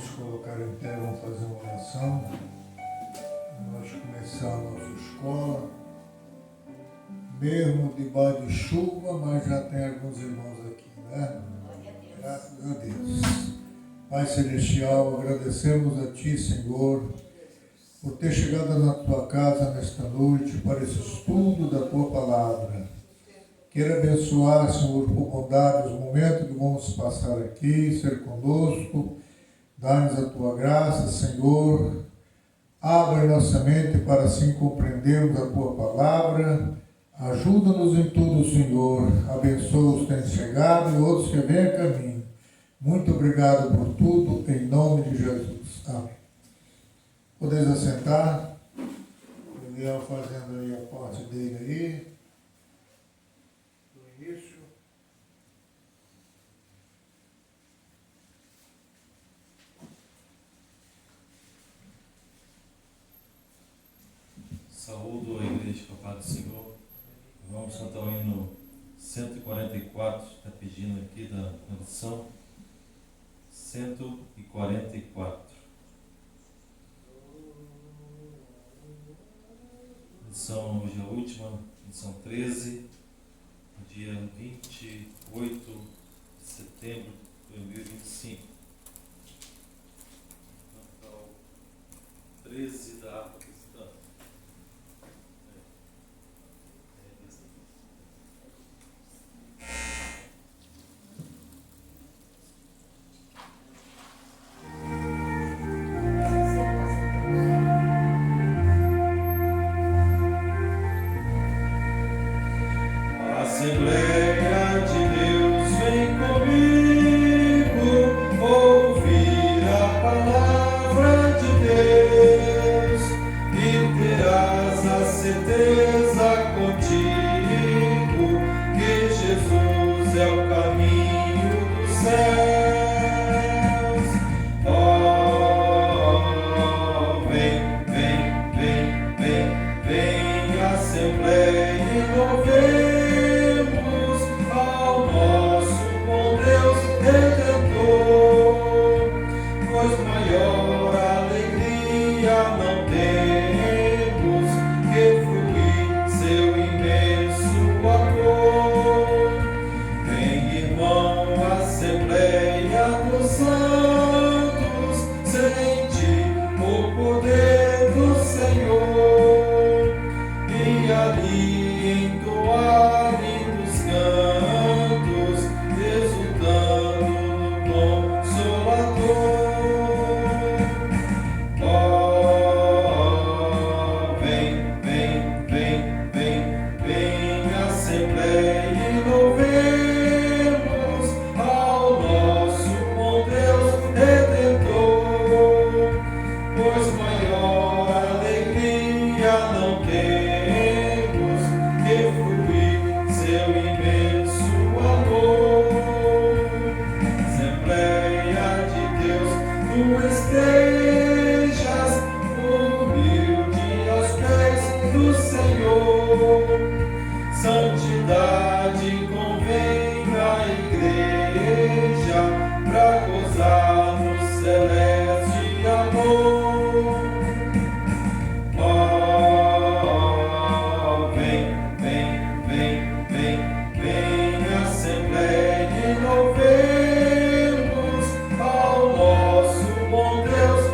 nos colocar em pé, vamos fazer uma oração. Nós começar a nossa escola, mesmo debaixo de chuva, mas já tem alguns irmãos aqui, né? Graças a Deus. Pai Celestial, agradecemos a Ti, Senhor, por ter chegado na Tua casa nesta noite para esse estudo da Tua Palavra. Queira abençoar, Senhor, por bondade os momentos que vamos passar aqui, ser conosco, dar-nos a Tua graça, Senhor. Abra nossa mente para assim compreendermos a Tua Palavra. Ajuda-nos em tudo, Senhor. Abençoa os que têm chegado e outros que vêm a caminho. Muito obrigado por tudo, em nome de Jesus. Amém. Podeis assentar. O Leão fazendo aí a parte dele aí. Do início. Saúdo a igreja com a paz do Senhor. Vamos cantar o hino 144, está pedindo aqui da condição. 144. Lição hoje é a última, lição 13, dia 28 de setembro de 2025. Cantar o 13 da harpa cristã. Assembleia de Deus, vem comigo, ouvir a palavra de Deus, e terás a certeza contigo que Jesus é o caminho dos céus. Oh, vem, vem, vem, vem, vem, Assembleia, e louvemos ao nosso bom Deus Redentor, pois maior alegria não temos que fruir seu imenso amor. Vem, irmão, Assembleia dos Santos, sente o poder do Senhor, e ali entoar lindos cantos, exultando no Consolador. Oh, vem, vem, vem, vem, vem, Assembleia, e louvemos ao nosso bom Deus Redentor, pois maior alegria não temos que fruir seu imenso amor. Assembleia de Deus, tu estejas humilde aos pés do Senhor. Santidade convém à igreja pra gozar no celeste amor. Oh, vem, vem, vem, vem, vem, Assembleia, e louvemos ao nosso bom Deus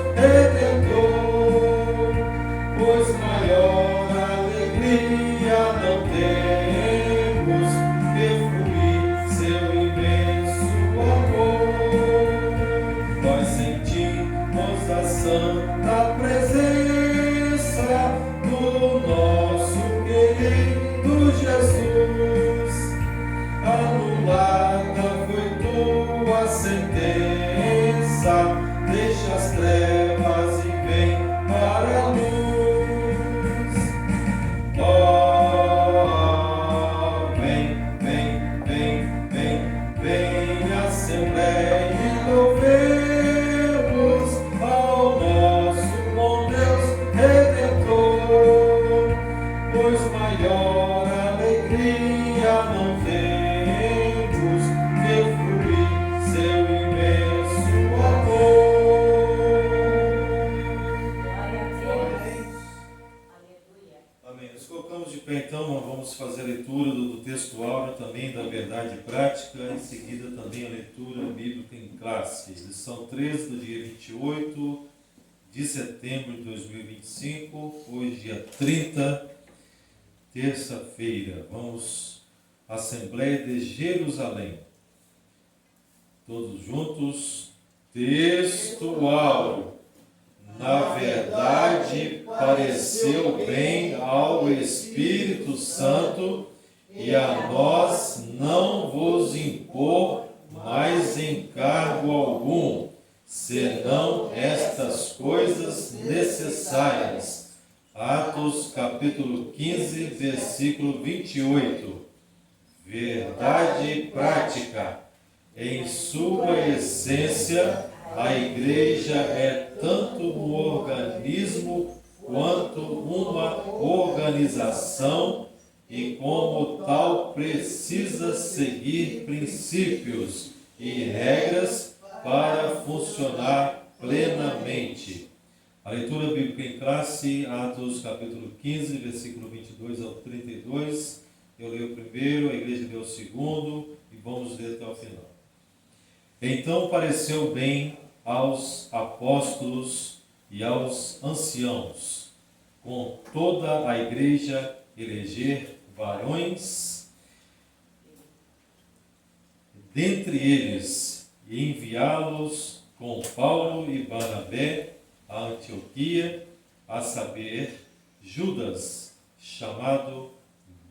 fazer a leitura do texto áureo também da verdade prática, em seguida também a leitura bíblica em classe. Lição 13 do dia 28 de setembro de 2025, hoje dia 30, terça-feira. Vamos à Assembleia de Jerusalém. Todos juntos. Texto áureo. Na verdade, pareceu bem ao Espírito Santo e a nós não vos impor mais encargo algum, senão estas coisas necessárias. Atos capítulo 15, versículo 28. Verdade prática. Em sua essência, a igreja é tanto um organismo quanto uma organização e, como tal, precisa seguir princípios e regras para funcionar plenamente. A leitura bíblica em classe, Atos capítulo 15, versículo 22 ao 32. Eu leio o primeiro, a igreja lê o segundo e vamos ler até o final. Então pareceu bem aos apóstolos e aos anciãos, com toda a igreja, eleger varões dentre eles e enviá-los com Paulo e Barnabé a Antioquia, a saber, Judas, chamado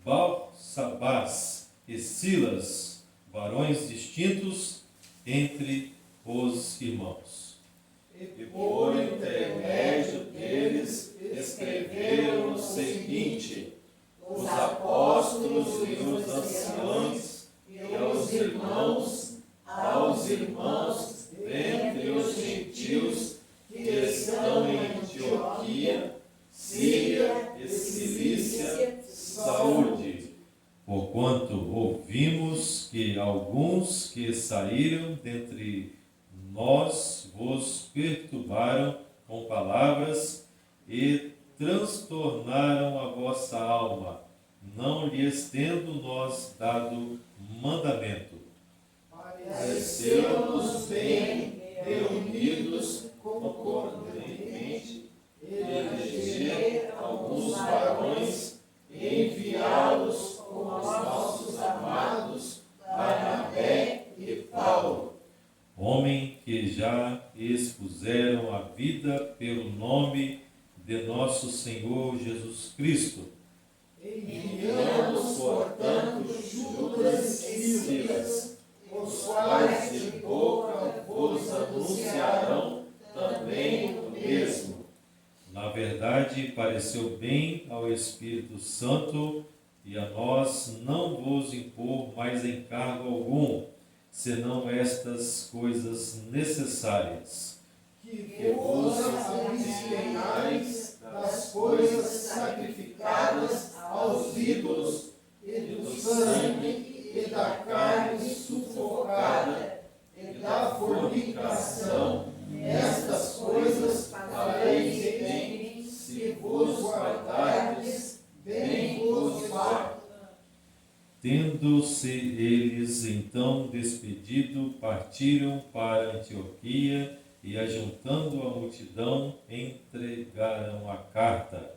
Barsabás, e Silas, varões distintos entre os irmãos. E por intermédio deles escreveram o seguinte: os apóstolos e os anciãos e aos irmãos dentre os gentios que estão em Antioquia, Síria e Cilícia, saúde. Porquanto ouvimos que alguns que saíram dentre nós vos perturbaram com palavras e transtornaram a vossa alma, não lhes tendo nós dado mandamento. Pareceu-nos bem, reunidos concordantemente, eleger alguns varões e enviá-los com os nossos amados Barnabé e Paulo, Homem que já expuseram a vida pelo nome de nosso Senhor Jesus Cristo. enviamos, portanto, Judas e Silas, os quais de boca vos anunciarão também o mesmo. Na verdade, pareceu bem ao Espírito Santo e a nós não vos impor mais encargo algum, senão estas coisas necessárias. Que vos abstenhais das coisas sacrificadas aos ídolos, e do sangue, e da carne sufocada, e da fornicação. Estas coisas fareis bem, se vos guardardes, bem vos vai. Tendo-se eles então despedido, partiram para Antioquia e, ajuntando a multidão, entregaram a carta.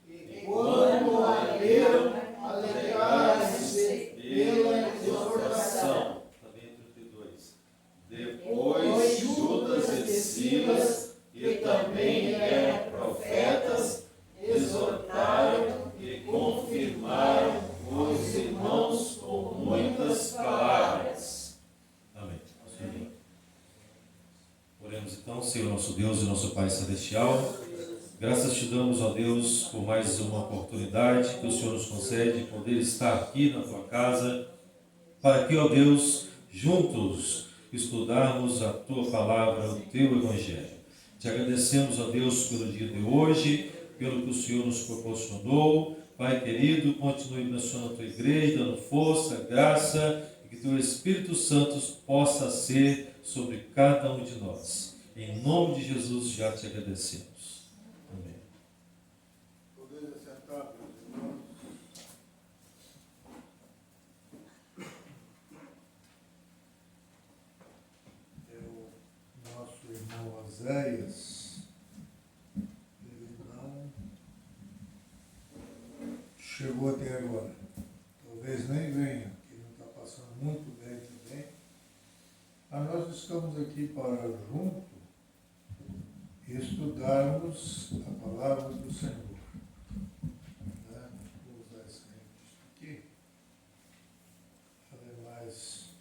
E quando a leram, alegraram-se pela exortação. Também 32. Depois Judas e Silas, que também eram profetas, exortaram e confirmaram os irmãos com muitas palavras. Amém. Oremos então, Senhor nosso Deus e nosso Pai Celestial. Graças te damos, ó Deus, por mais uma oportunidade que o Senhor nos concede de poder estar aqui na tua casa, para que, ó Deus, juntos estudarmos a tua palavra, o teu evangelho. Te agradecemos, ó Deus, pelo dia de hoje, pelo que o Senhor nos proporcionou. Pai querido, continue abençoando a tua igreja, dando força, graça, e que teu Espírito Santo possa ser sobre cada um de nós. Em nome de Jesus já te agradecemos. Amém. Podeis assentar, meus irmãos. Oséias. Ele não chegou até agora. Talvez nem venha, que não está passando muito bem também. Mas nós estamos aqui para junto estudarmos a palavra do Senhor. Né? Vou usar esse revista aqui. Ademais,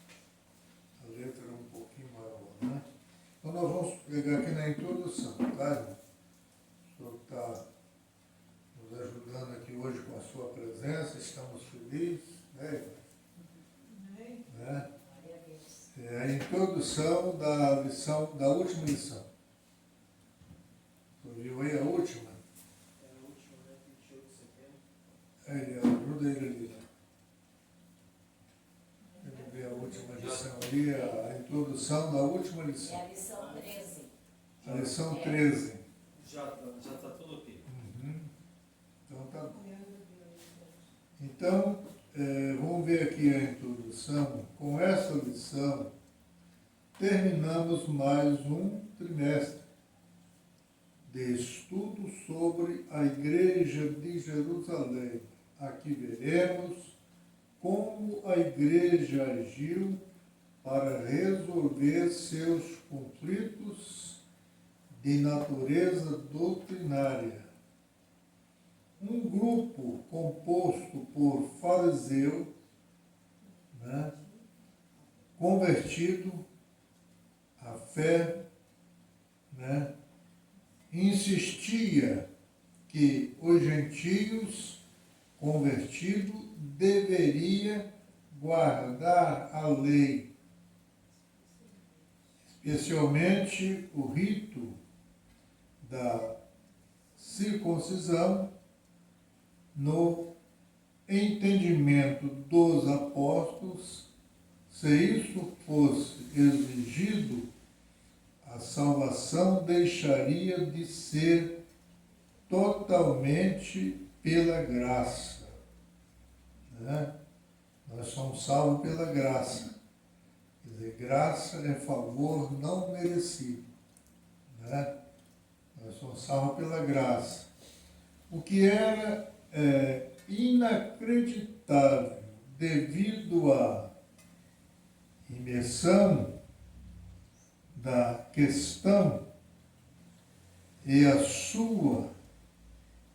a letra é um pouquinho maior, né? Então nós vamos pegar aqui na introdução, tá, irmão? O senhor está nos ajudando aqui hoje com a sua presença, estamos felizes, né, irmão? Né? É a introdução da lição, da última lição. Você viu aí a última? É a última, né? 28 de setembro. Ele ajuda ele ali, né? Ele vê a última lição ali, a introdução da última lição. É a lição 13. A lição 13. Já está tudo ok. Uhum. Então tá bom. Então, vamos ver aqui a introdução. Com essa lição, terminamos mais um trimestre de estudo sobre a Igreja de Jerusalém. Aqui veremos como a Igreja agiu para resolver seus conflitos de natureza doutrinária. Um grupo composto por fariseu, né, convertido à fé, né, insistia que os gentios convertidos deveriam guardar a lei, especialmente o rito da circuncisão. No entendimento dos apóstolos, se isso fosse exigido, a salvação deixaria de ser totalmente pela graça. Né? Nós somos salvos pela graça. Quer dizer, graça é favor não merecido. Né? Nós somos salvos pela graça. O que era inacreditável devido à imersão da questão e a sua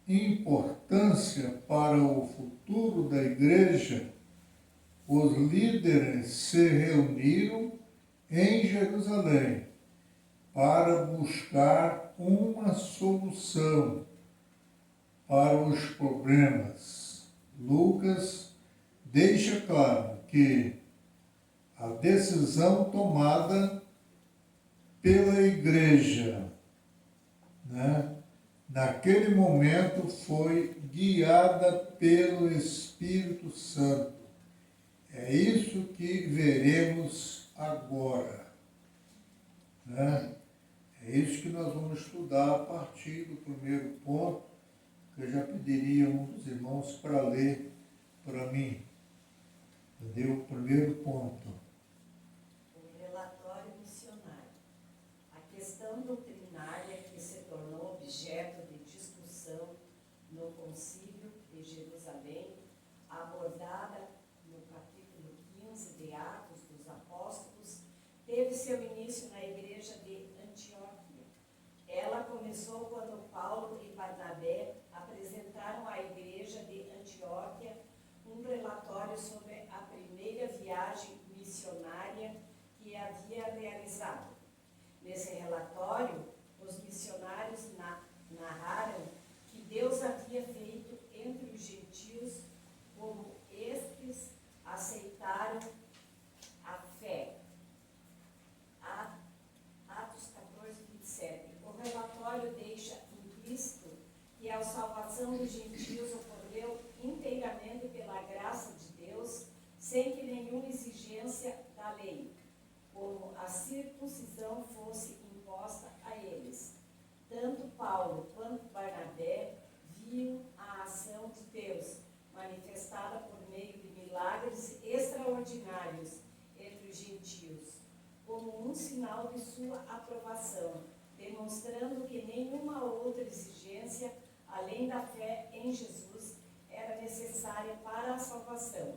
importância para o futuro da igreja, os líderes se reuniram em Jerusalém para buscar uma solução para os problemas. Lucas deixa claro que a decisão tomada pela igreja, né, naquele momento foi guiada pelo Espírito Santo. É isso que veremos agora. Né? É isso que nós vamos estudar a partir do primeiro ponto, que eu já pediria um dos irmãos para ler para mim. Entendeu? O primeiro ponto. O relatório missionário. A questão doutrinária que se tornou objeto de discussão no Concílio de Jerusalém, abordada no capítulo 15 de Atos dos Apóstolos, teve seu início na igreja de Antioquia. Ela começou quando Paulo e Barnabé apresentaram à igreja de Antioquia um relatório sobre a primeira viagem missionária que havia realizado. Nesse relatório, os missionários narraram que Deus havia feito entre os gentios como estes aceitaram a fé. Atos 14, 27. O relatório deixa implícito que a salvação dos gentios ocorreu inteiramente pela graça de Deus, sem que nenhuma exigência da lei, como a circuncisão, fosse imposta a eles. Tanto Paulo quanto Barnabé viam a ação de Deus, manifestada por meio de milagres extraordinários entre os gentios, como um sinal de sua aprovação, demonstrando que nenhuma outra exigência, além da fé em Jesus, era necessária para a salvação.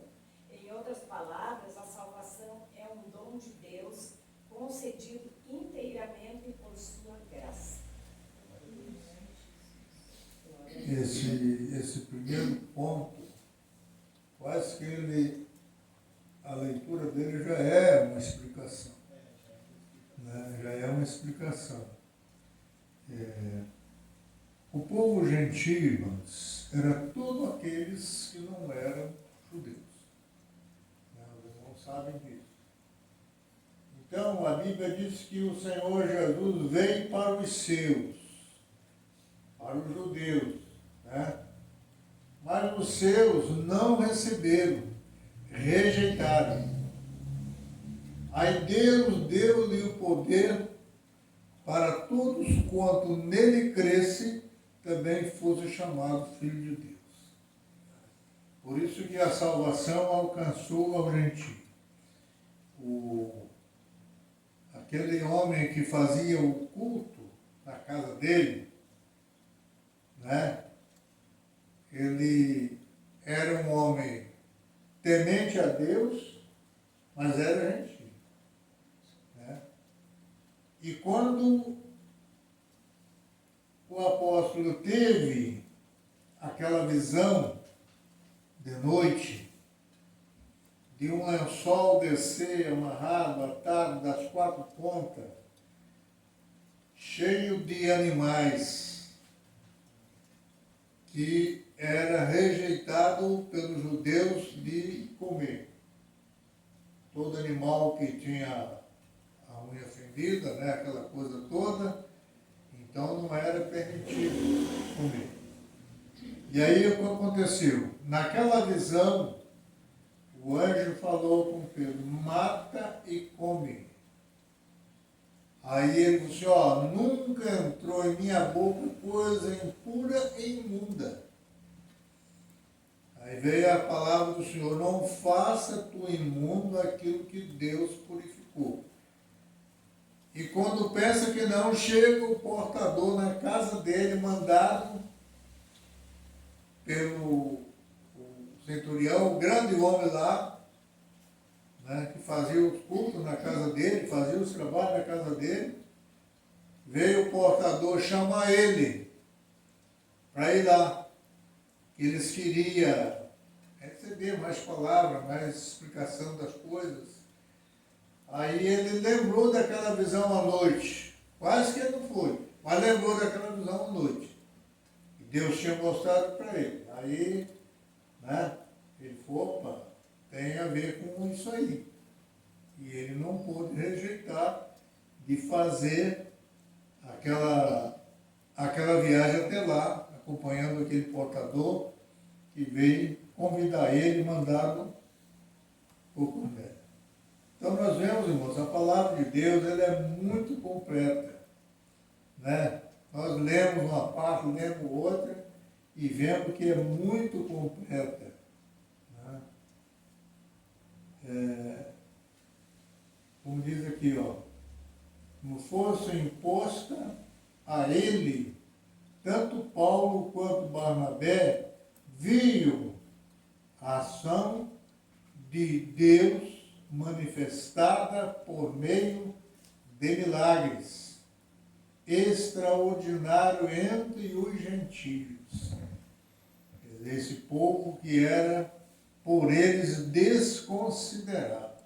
Em outras palavras, a salvação é um dom de Deus concedido inteiramente por sua graça. Esse primeiro ponto, quase que a leitura dele já é uma explicação. Né? Já é uma explicação. O povo gentio, irmãos, era todos aqueles que não eram judeus. Né? Os irmãos sabem disso. Então, a Bíblia diz que o Senhor Jesus veio para os seus, para os judeus, né? Mas os seus não receberam, rejeitaram. Aí Deus deu-lhe o poder para todos quanto nele cresce, também fosse chamado filho de Deus. Por isso que a salvação alcançou ao gentio. Aquele homem que fazia o culto na casa dele, né? Ele era um homem temente a Deus, mas era gentio. Né? E quando o apóstolo teve aquela visão de noite, de um lençol descer amarrado, atado das quatro pontas, cheio de animais, que era rejeitado pelos judeus de comer. Todo animal que tinha a unha fendida, né, aquela coisa toda, então não era permitido comer. E aí o que aconteceu? Naquela visão, o anjo falou com Pedro, mata e come. Aí ele disse, nunca entrou em minha boca coisa impura e imunda. Aí veio a palavra do Senhor, não faça tu imundo aquilo que Deus purificou. E quando pensa que não, chega o portador na casa dele, mandado pelo centurião, o grande homem lá, né, que fazia os cultos na casa dele, fazia os trabalhos na casa dele. Veio o portador chamar ele para ir lá. Eles queriam receber mais palavras, mais explicação das coisas. Aí ele lembrou daquela visão à noite. Quase que ele não foi, mas lembrou daquela visão à noite. E Deus tinha mostrado para ele. Aí, né, ele falou, opa, tem a ver com isso aí. E ele não pôde rejeitar de fazer aquela viagem até lá, acompanhando aquele portador que veio convidar ele, mandado por Cornélio. Então nós vemos, irmãos, a palavra de Deus ela é muito completa. Né? Nós lemos uma parte, lemos outra e vemos que é muito completa. Como diz aqui, não fosse imposta a ele, tanto Paulo quanto Barnabé viam a ação de Deus manifestada por meio de milagres, extraordinário entre os gentios. Esse povo que era por eles desconsiderado.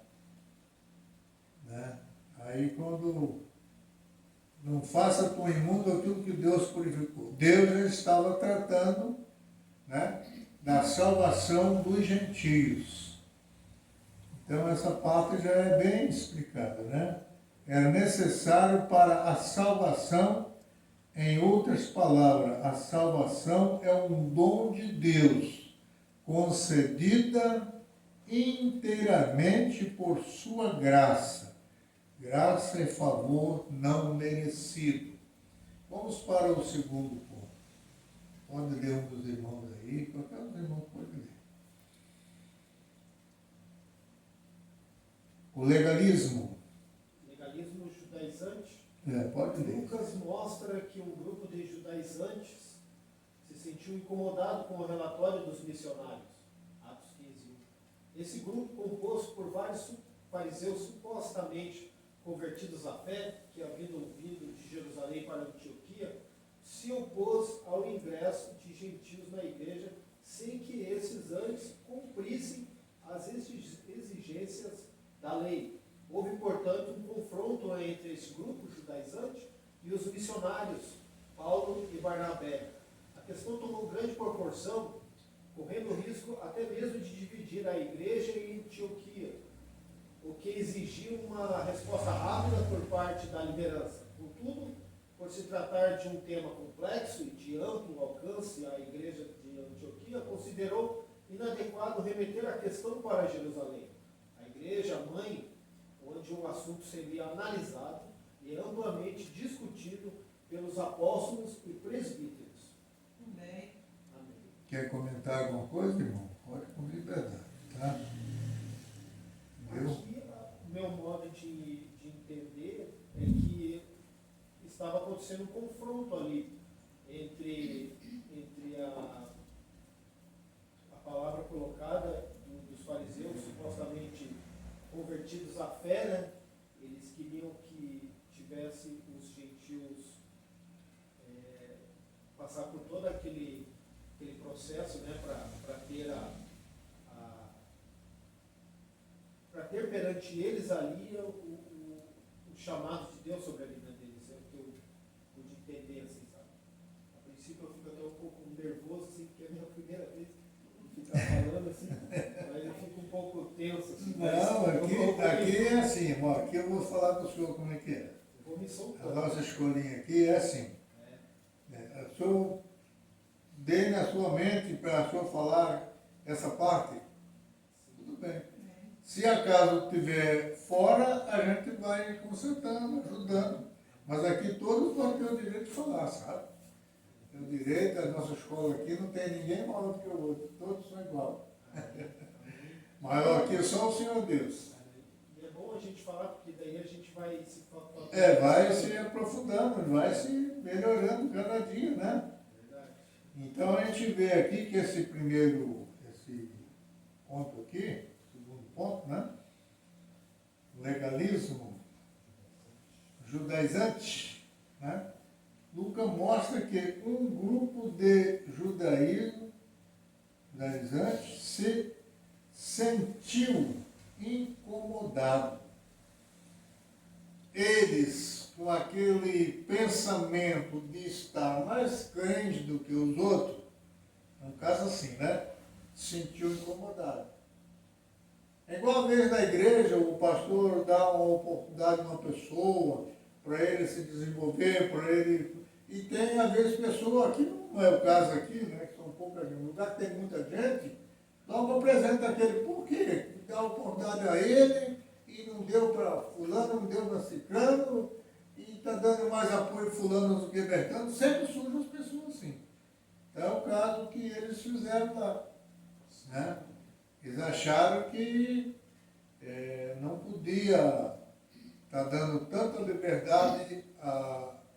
Né? Aí quando não faça com o imundo aquilo que Deus purificou. Deus já estava tratando, né, da salvação dos gentios. Então essa parte já é bem explicada, né? Era necessário para a salvação, em outras palavras, a salvação é um dom de Deus, concedida inteiramente por sua graça. Graça e favor não merecido. Vamos para o segundo ponto. Pode ler um dos irmãos aí, qualquer um dos irmãos pode ler. O legalismo. Legalismo judaizante Pode ler. Lucas mostra que um grupo de judaizantes se sentiu incomodado com o relatório dos missionários. Atos 15:1. Esse grupo, composto por vários fariseus supostamente convertidos à fé, que haviam vindo de Jerusalém para Antioquia, se opôs ao ingresso de gentios na igreja sem que esses antes cumprissem as exigências da lei. Houve, portanto, um confronto entre esse grupo judaizante e os missionários, Paulo e Barnabé. A questão tomou grande proporção, correndo o risco até mesmo de dividir a igreja em Antioquia, o que exigiu uma resposta rápida por parte da liderança. Contudo, por se tratar de um tema complexo e de amplo alcance, a igreja de Antioquia considerou inadequado remeter a questão para Jerusalém, a igreja mãe, onde o assunto seria analisado e amplamente discutido pelos apóstolos e presbíteros. Amém. Amém. Quer comentar alguma coisa, irmão? Pode com liberdade, tá? Entendeu? Aqui, o meu modo de entender é que estava acontecendo um confronto ali entre a palavra colocada dos fariseus, supostamente convertidos à fé, né? Eles queriam que tivesse os gentios passar por todo aquele processo, né? Para ter para ter perante eles ali o chamado de Deus sobre a vida deles. É o que eu pude entender, assim, sabe? A princípio eu fico até um pouco nervoso, assim, porque é a minha primeira vez ficar falando assim, mas eu fico um pouco tenso. Assim, Não, aqui é assim, irmão. Aqui eu vou falar para o senhor como é que é. Eu vou me A soltando. nossa escolinha aqui é assim. O senhor dê na sua mente para o senhor falar essa parte. Tudo bem. Se acaso estiver fora, a gente vai consertando, ajudando. Mas aqui todos vão ter o direito de falar, sabe? Tem o direito, a nossa escola aqui não tem ninguém maior do que o outro, todos são iguais. Maior aqui é só o Senhor Deus. E é bom a gente falar, porque daí a gente vai se Vai se aprofundando, vai se melhorando cada dia, né? Verdade. Então a gente vê aqui que esse ponto aqui, segundo ponto, né? Legalismo judaizante, né? Lucas mostra que um grupo de judaizante se sentiu incomodado. Eles, com aquele pensamento de estar mais crente do que os outros, no caso assim, né? Se sentiu incomodado. É igual a vez na igreja, o pastor dá uma oportunidade a uma pessoa para ele se desenvolver, para ele. E tem, às vezes, pessoas, aqui não é o caso aqui, né? Que são poucas, no lugar que tem muita gente, logo apresenta aquele, por quê? Dá oportunidade a ele e não deu para fulano, não deu para ciclano, e está dando mais apoio fulano do que Bertano, sempre surgem as pessoas assim. Então é o caso que eles fizeram lá. Né? Eles acharam que não podia estar dando tanta liberdade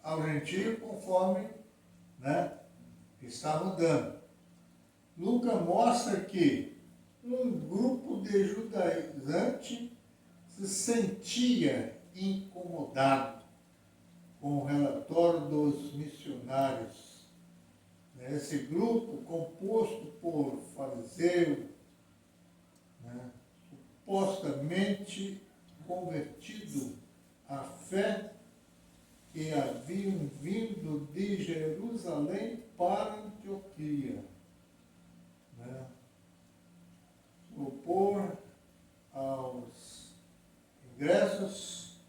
ao gentio conforme, né, estavam dando. Lucas mostra que um grupo de judaizantes se sentia incomodado com o relatório dos missionários. Esse grupo, composto por fariseus, né, supostamente convertido à fé, que haviam vindo de Jerusalém para Antioquia, né, opor aos ingressos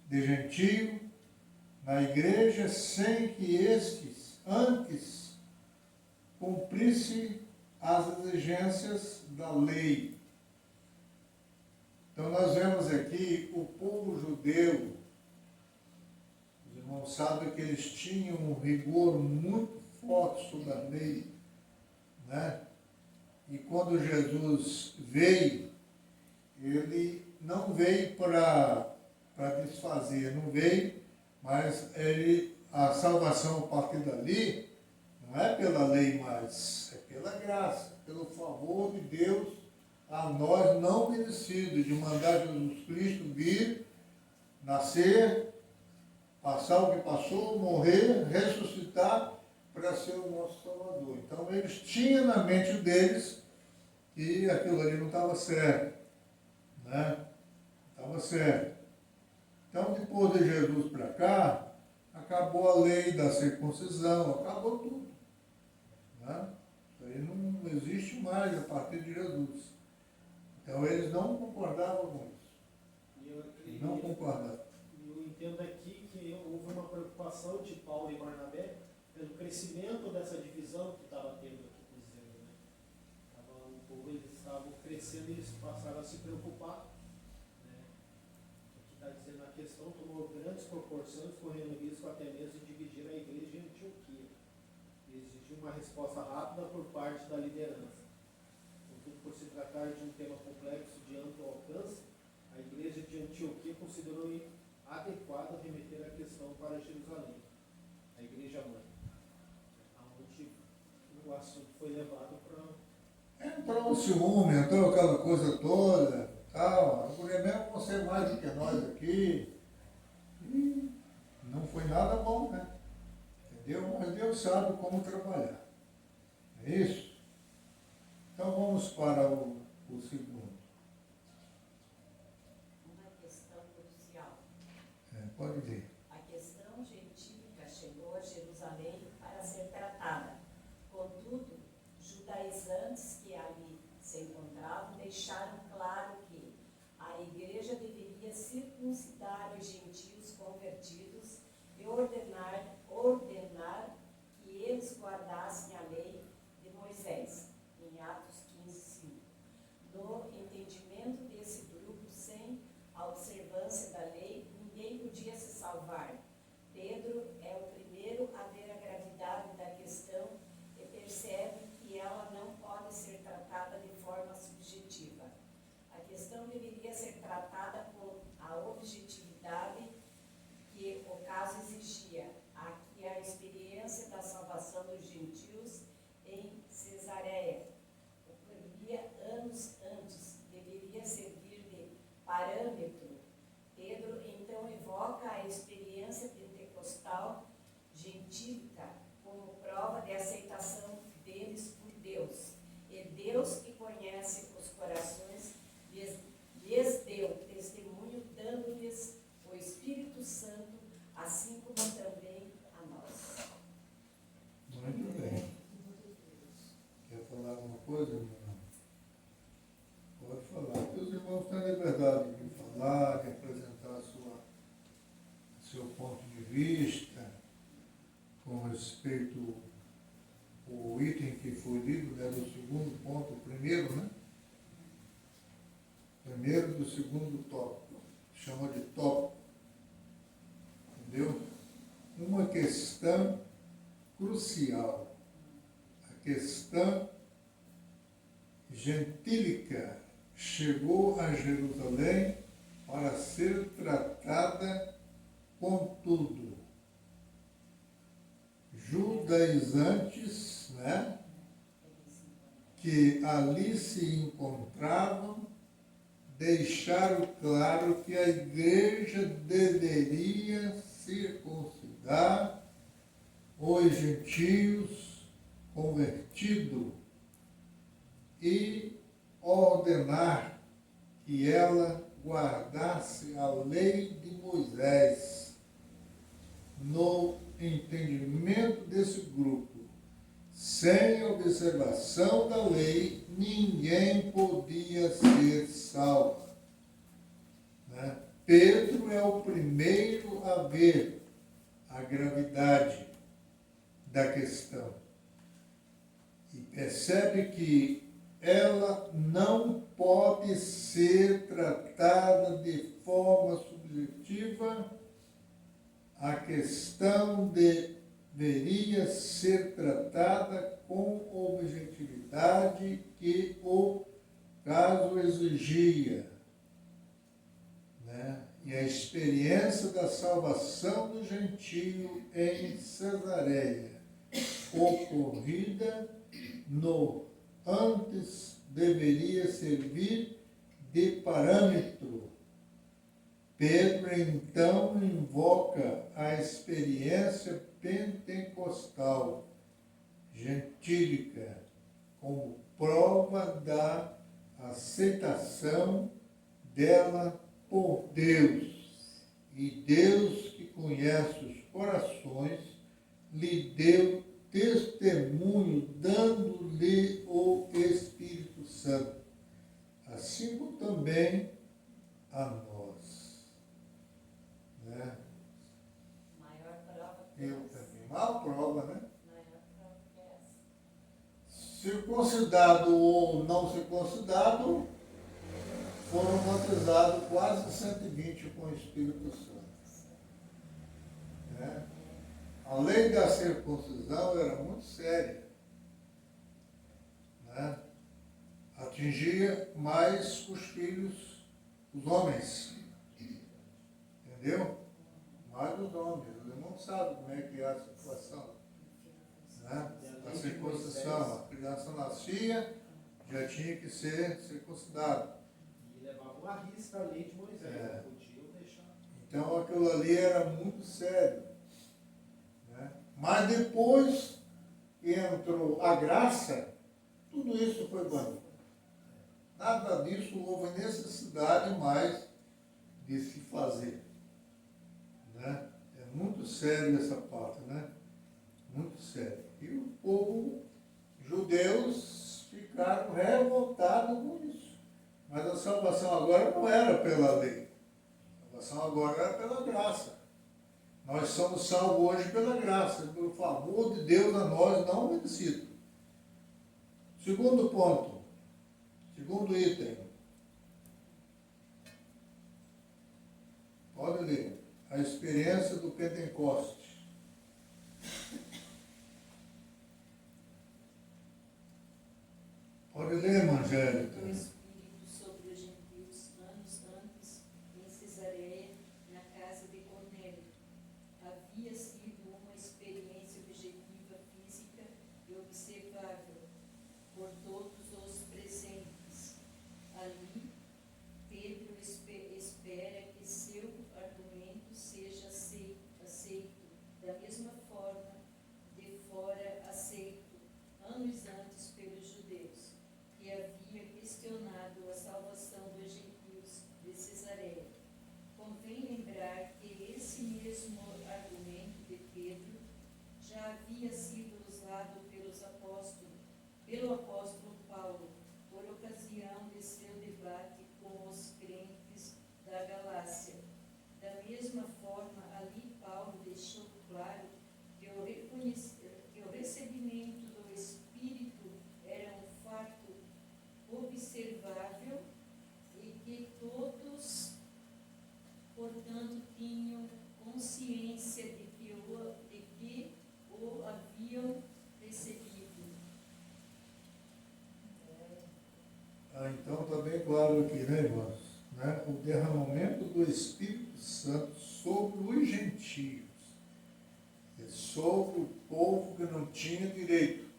de gentio na igreja sem que estes antes cumprissem as exigências da lei. Então nós vemos aqui o povo judeu, os irmãos sabem que eles tinham um rigor muito forte sobre a lei, né? E quando Jesus veio, ele não veio para desfazer, não veio, Mas a salvação a partir dali não é pela lei mais, é pela graça, pelo favor de Deus a nós não merecidos, de mandar Jesus Cristo vir, nascer, passar o que passou, morrer, ressuscitar para ser o nosso Salvador. Então eles tinham na mente deles que aquilo ali não estava certo, né? Estava certo. Então depois de Jesus para cá, acabou a lei da circuncisão, acabou tudo, né? Isso aí não existe mais a partir de Jesus. Então eles não concordavam com isso. Não concordavam. Eu entendo aqui que houve uma preocupação de Paulo e Barnabé pelo crescimento dessa divisão que estava tendo aqui com os judeus, né? O povo, eles estavam crescendo e eles passaram a se preocupar, né? Aqui está dizendo, a questão tomou grandes proporções, correndo risco até mesmo de dividir a igreja em Antioquia. Exigiu uma resposta rápida por parte da liderança. Contudo, por se tratar de um tema complexo de amplo alcance, a igreja de Antioquia considerou adequado remeter a questão para Jerusalém, a igreja mãe, onde o assunto foi levado para... Entrou o ciúme, entrou aquela coisa toda, tal, os mesmo vão ser mais do que nós aqui. E não foi nada bom, né? Entendeu? Mas Deus sabe como trabalhar. É isso? Então vamos para o segundo. Uma questão crucial. Pode ver. A questão gentílica chegou a Jerusalém para ser tratada. Contudo, judaizantes que ali se encontravam deixaram claro que a igreja deveria circuncidar os gentios convertidos e ordenar que eles guardassem a lei de Moisés, em Atos 15:5. No entendimento desse grupo, sem a observância da lei, ninguém podia se salvar. Pedro é o primeiro a ver a gravidade da questão e percebe que ela não pode ser tratada de forma subjetiva. A questão deveria ser tratada com a objetividade que o caso exigia, aqui a experiência da salvação dos gentios em Cesareia ocorreria anos antes, deveria servir de parâmetro. Pedro então evoca a experiência pentecostal gentílica como prova de aceitação deles por Deus. E Deus, que conhece os corações, lhes deu testemunho, dando-lhes o Espírito Santo, assim como também a nós. Muito bem. Quer falar alguma coisa, irmão? Pode falar. Os irmãos têm liberdade de falar, de apresentar seu ponto de vista com respeito ao item que foi lido, né, do segundo ponto, o primeiro, né? Primeiro do segundo tópico. Chama de tópico. Entendeu? Uma questão crucial. A questão gentílica chegou a Jerusalém para ser tratada com tudo. Judaizantes, né, que ali se encontravam, deixaram claro que a igreja deveria circuncidar os gentios convertidos e ordenar que ela guardasse a lei de Moisés. No entendimento desse grupo, sem observação da lei, ninguém podia ser salvo. Né? Pedro é o primeiro a ver a gravidade da questão e percebe que ela não pode ser tratada de forma subjetiva. A questão deveria ser tratada com objetividade que o caso exigia. Né? e a experiência da salvação do gentio em Cesareia, ocorrida no antes, deveria servir de parâmetro. Pedro então invoca a experiência pentecostal gentílica como prova da aceitação dela por Deus. E Deus, que conhece os corações, lhe deu testemunho, dando-lhe o Espírito Santo, assim como também a nós. Né? Maior prova que Eu essa. também. Maior prova, né? Maior prova que essa. Circuncidado ou não circuncidado, foram batizados quase 120 com o Espírito Santo. Né? A lei da circuncisão era muito séria. Né? Atingia mais os filhos, os homens. Entendeu? Mais os homens. Os irmãos sabem como é que é a situação. Né? A circuncisão. A criança nascia, já tinha que ser circuncidado. E levava uma risca a lei de Moisés, É. não podiam deixar. Então aquilo ali era muito sério. Né? Mas depois que entrou a graça, tudo isso foi banido. Nada disso houve necessidade mais de se fazer. Né? É muito sério essa parte, né? Muito sério. E o povo, judeus, ficaram revoltados com isso. Mas a salvação agora não era pela lei. A salvação agora era pela graça. Nós somos salvos hoje pela graça, pelo favor de Deus a nós não merecido. Segundo ponto, segundo item. Pode ler. A experiência do Pentecoste. Pode ler, Angélica. Do Espírito sobre os gentios anos antes, em Cesareia, na casa de Cornélio. Havia sido uma experiência objetiva, física e observável por todos os presentes. Ali, Pedro espera que seu argumento seja aceito da mesma forma, de fora aceito, anos antes pelos judeus, que havia questionado a salvação dos gentios de Cesareia. Convém lembrar que esse mesmo argumento de Pedro já havia sido usado pelo apóstolo Paulo, por ocasião de seu debate com os crentes da Galácia. Da mesma forma, ali Paulo deixou claro que o recebimento do Espírito era um fato observável e que todos, portanto, tinham consciência de que o haviam recebido. Então está bem claro aqui, né, irmãos? Né? O derramamento do Espírito Santo sobre os gentios, e sobre o povo que não tinha direito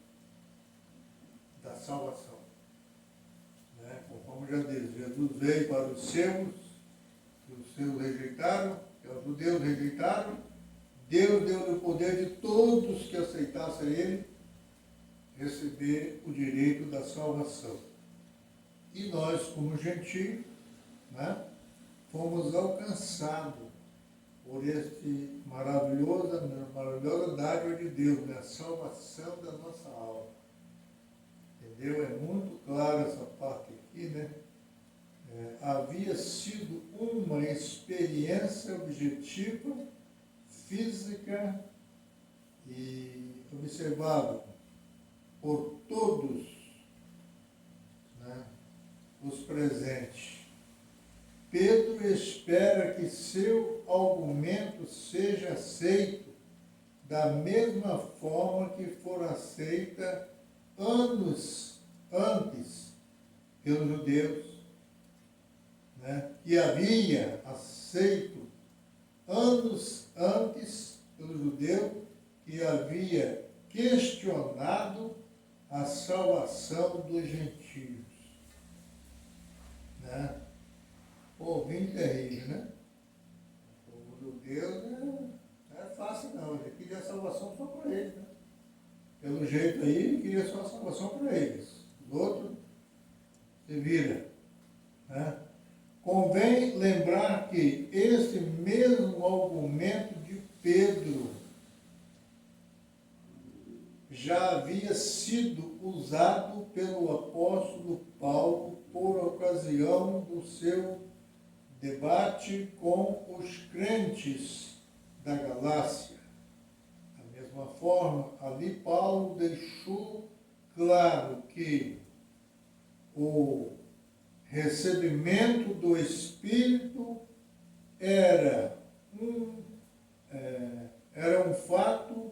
da salvação. Né? Conforme já disse, Jesus veio para os seus, que os seus rejeitaram, que os judeus rejeitaram. Deus deu o poder de todos que aceitassem Ele receber o direito da salvação. E nós, como gentios, né, fomos alcançados por este maravilhosa dádiva de Deus, né, a salvação da nossa alma. Entendeu? É muito clara essa parte aqui, né? Havia sido uma experiência objetiva, física e observável por todos, né, os presentes. Pedro espera que seu argumento seja aceito da mesma forma que for aceita anos antes pelos judeus, né, que havia aceito anos antes pelo judeu que havia questionado a salvação dos gentios. Né? Pô, bem terrível, né? O judeu não é fácil não, ele queria salvação só para eles, né? Pelo jeito aí, ele queria só salvação para eles. Os outros se vira. Né? Convém lembrar que esse mesmo argumento de Pedro já havia sido usado pelo apóstolo Paulo por ocasião do seu debate com os crentes da Galácia. Da mesma forma, ali Paulo deixou claro que o recebimento do Espírito era um fato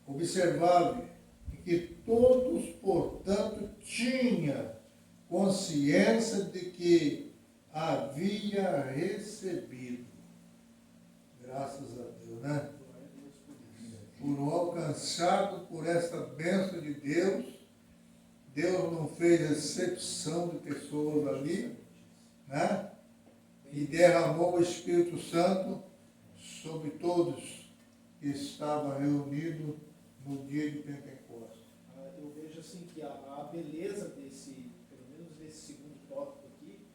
observável, e que todos, portanto, tinham consciência de que havia recebido. Graças a Deus, né? Foram alcançados por esta bênção de Deus. Deus não fez exceção de pessoas ali, né? E derramou o Espírito Santo sobre todos que estavam reunidos no dia de Pentecostes. Eu vejo assim que a beleza desse, pelo menos desse segundo tópico aqui,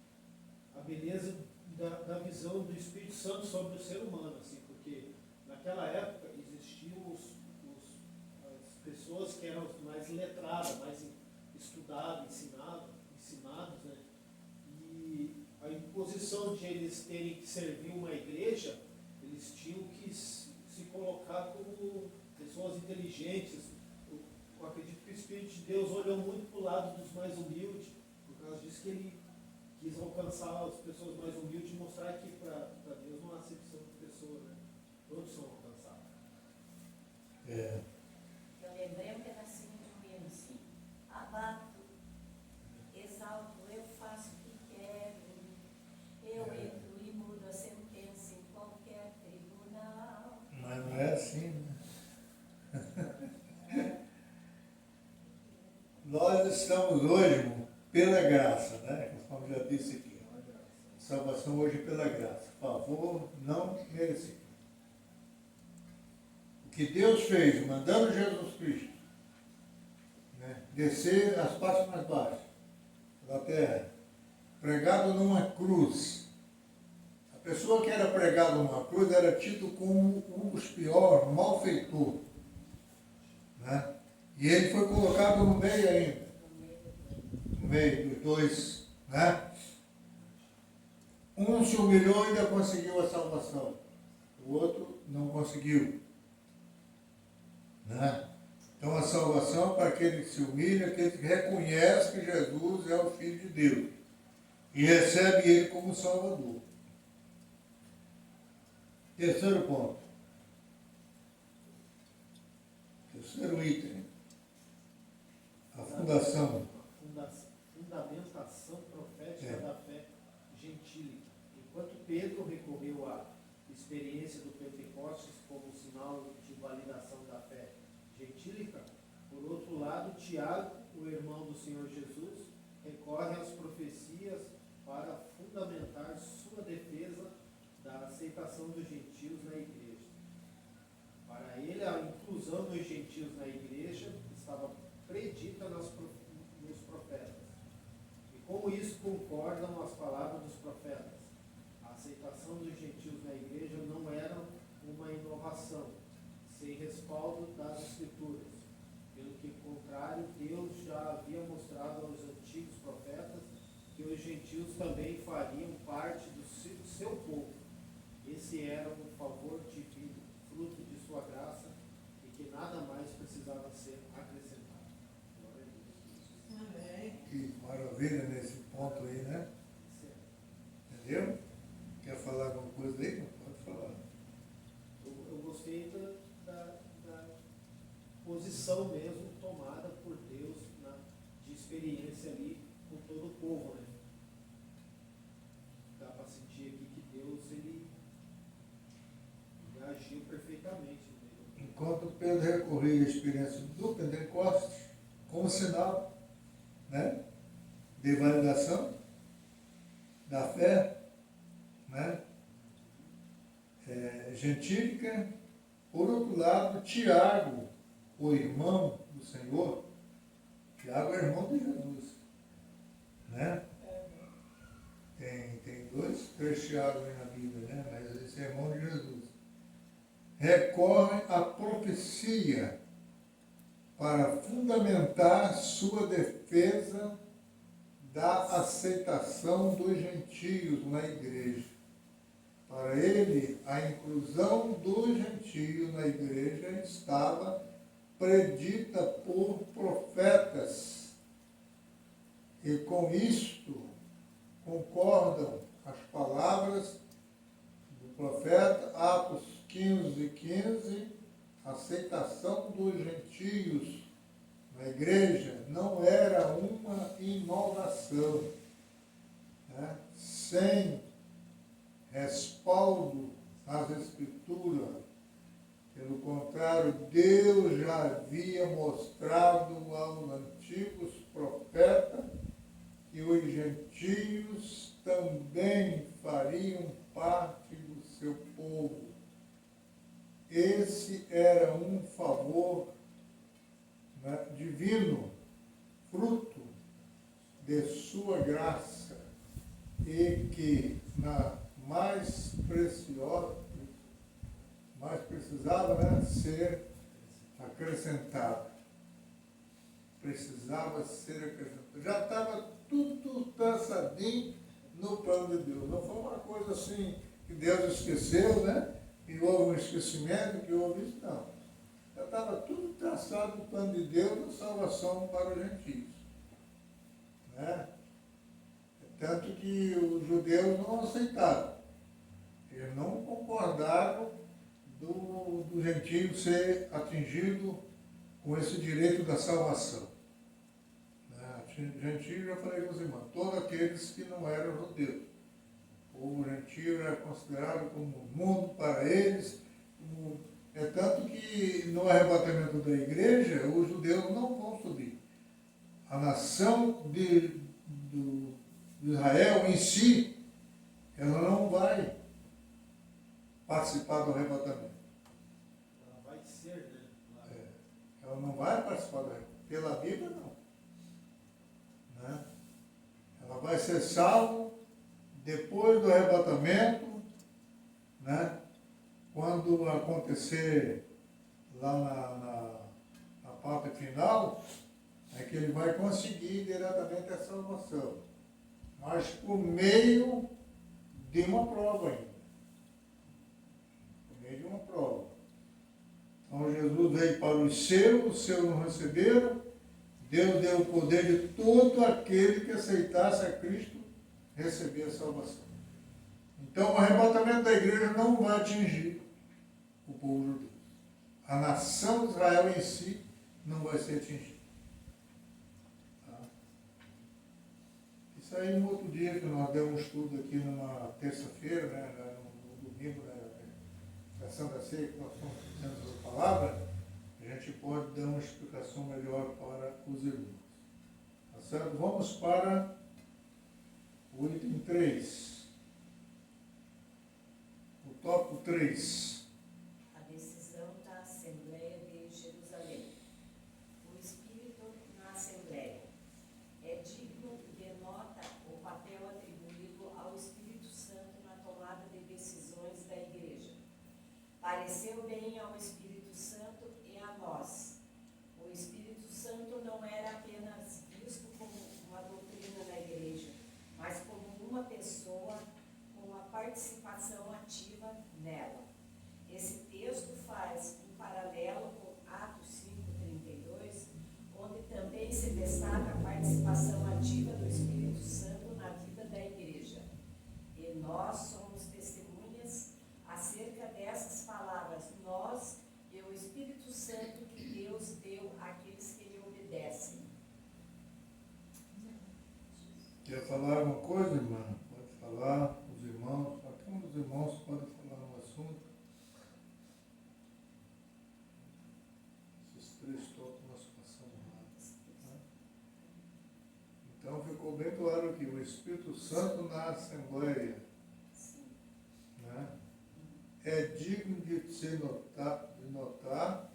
a beleza da visão do Espírito Santo sobre o ser humano, assim, porque naquela época existiam as pessoas que eram mais letradas, mais estudadas, ensinados, né? E a imposição de eles terem que servir uma igreja, eles tinham que se colocar como pessoas inteligentes. Eu acredito que o Espírito de Deus olhou muito para o lado dos mais humildes, por causa disso que ele quis alcançar as pessoas mais humildes e mostrar que para Deus não há acepção de pessoa, né? Todos são alcançados. Eu lembrei um pedacinho de um hino assim: abato, exalto, eu faço o que quero, eu entro e mudo a sentença em qualquer tribunal. Mas não é assim, né? Nós estamos hoje, irmão, pela graça, né? Como já disse aqui. Salvação hoje pela graça. Favor não merecido. O que Deus fez, mandando Jesus Cristo, né, descer as partes mais baixas da terra, pregado numa cruz. A pessoa que era pregada numa cruz era tido como um dos piores, malfeitor. Né? E ele foi colocado no meio ainda. No meio dos dois. Né? Um se humilhou e ainda conseguiu a salvação. O outro não conseguiu. Né? Então a salvação é para aquele que se humilha, aquele que reconhece que Jesus é o Filho de Deus. E recebe ele como Salvador. Terceiro ponto. Terceiro item. A fundação. Fundamentação profética da fé gentílica. Enquanto Pedro recorreu à experiência do Pentecostes como sinal de validação da fé gentílica, por outro lado, Tiago, o irmão do Senhor Jesus, recorre às profecias para fundamentar sua defesa da aceitação dos gentios na igreja. Para ele, a inclusão dos gentios na igreja estava predita nos profetas. E como isso concordam as palavras dos profetas? A aceitação dos gentios na igreja não era uma inovação, sem respaldo das Escrituras. Pelo que, contrário, Deus já havia mostrado aos antigos profetas que os gentios também fariam parte do seu povo. Esse era um favor divino, fruto de sua graça, e que nada mais precisava ser acrescentado. Glória a Deus. Amém. Que maravilha nesse ponto aí, né? Entendeu? Quer falar alguma coisa aí? Não pode falar. Eu gostei da posição mesmo tomada por Deus de experiência ali com todo o povo, né? Dá para sentir aqui que Deus, ele enquanto Pedro recorria à experiência do Pentecostes como sinal, né, de validação da fé, né, gentílica. Por outro lado, Tiago, o irmão do Senhor, Tiago é irmão de Jesus, né? Tem três Tiago aí na Bíblia, né? Mas esse é irmão de Jesus. Recorre à profecia para fundamentar sua defesa da aceitação dos gentios na igreja. Para ele, a inclusão dos gentios na igreja estava predita por profetas. E com isto concordam as palavras do profeta, Atos 15:15, aceitação dos gentios na igreja não era uma inovação, né? Sem respaldo nas Escrituras. Pelo contrário, Deus já havia mostrado aos antigos profetas que os gentios também fariam parte do seu povo. Esse era um favor, né, divino, fruto de sua graça, e que na mais precisava, né, ser acrescentado. Precisava ser acrescentado. Já estava tudo traçadinho no plano de Deus. Não foi uma coisa assim que Deus esqueceu, né? E houve um esquecimento, que houve isso, não. Já estava tudo traçado no plano de Deus, na salvação para os gentios, né? Tanto que os judeus não aceitaram. Eles não concordaram do gentio ser atingido com esse direito da salvação. Gentio, já falei com os irmãos, todos aqueles que não eram judeus. O gentio era considerado como mundo para eles. É tanto que no arrebatamento da igreja, os judeus não vão subir. A nação de Israel em si, ela não vai participar do arrebatamento. Ela vai ser, né? Ela não vai participar do arrebatamento. Pela Bíblia, não. Né? Ela vai ser salva depois do arrebatamento, né? Quando acontecer lá na parte final, é que ele vai conseguir diretamente a salvação. Mas por meio de uma prova ainda. Por meio de uma prova. Então Jesus veio para os seus não receberam. Deus deu o poder de todo aquele que aceitasse a Cristo receber a salvação. Então o arrebatamento da igreja não vai atingir o povo judeu. A nação de Israel em si não vai ser atingida. Tá? Isso aí no outro dia que nós demos um estudo aqui numa terça-feira, né, no domingo, da Santa Ceia, que nós estamos dizendo a palavra, a gente pode dar uma explicação melhor para os irmãos. Tá certo? Vamos para o item 3. O tópico 3. A decisão da Assembleia de Jerusalém. O Espírito na Assembleia. É digno e denota o papel atribuído ao Espírito Santo na tomada de decisões da Igreja. Pareceu bem ao Espírito Santo e a nós. O Espírito Santo não era apenas visto como uma doutrina na Igreja, mas como uma pessoa com a participação ativa nela. Esse texto faz um paralelo com Atos 5:32, onde também se destaca a participação ativa do Espírito Santo na vida da Igreja. E nós somos testemunhas acerca dessas palavras, nós e o Espírito Santo que Deus deu àqueles que lhe obedecem. Quer falar alguma coisa, irmã? Pode falar, os irmãos. Qualquer um dos irmãos pode falar no assunto. três tópicos nós passamos lá. Né? Então ficou bem claro que o Espírito Santo na Assembleia, né, é digno de se notar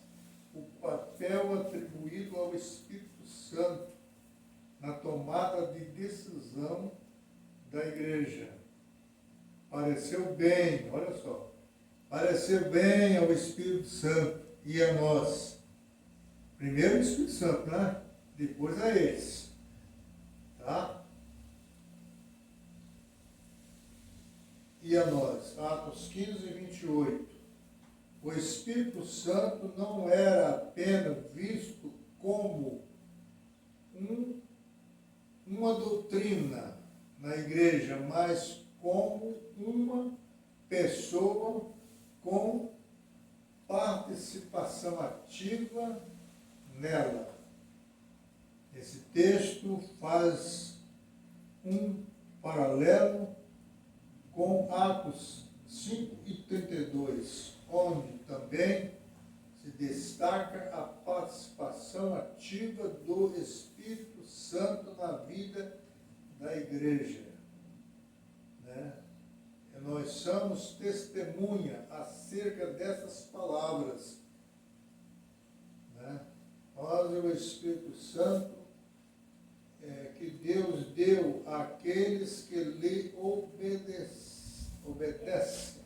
o papel atribuído ao Espírito Santo na tomada de decisão da igreja. Pareceu bem, olha só, pareceu bem ao Espírito Santo e a nós. Primeiro o Espírito Santo, né? Depois a eles. Tá? E a nós, Atos 15, 28. O Espírito Santo não era apenas visto como uma doutrina na igreja, mas como uma pessoa com participação ativa nela. Esse texto faz um paralelo com Atos 5:32, onde também se destaca a participação ativa do Espírito Santo na vida da igreja. Né? E nós somos testemunha acerca dessas palavras. Né? Nós e o Espírito Santo que Deus deu àqueles que lhe obedecem.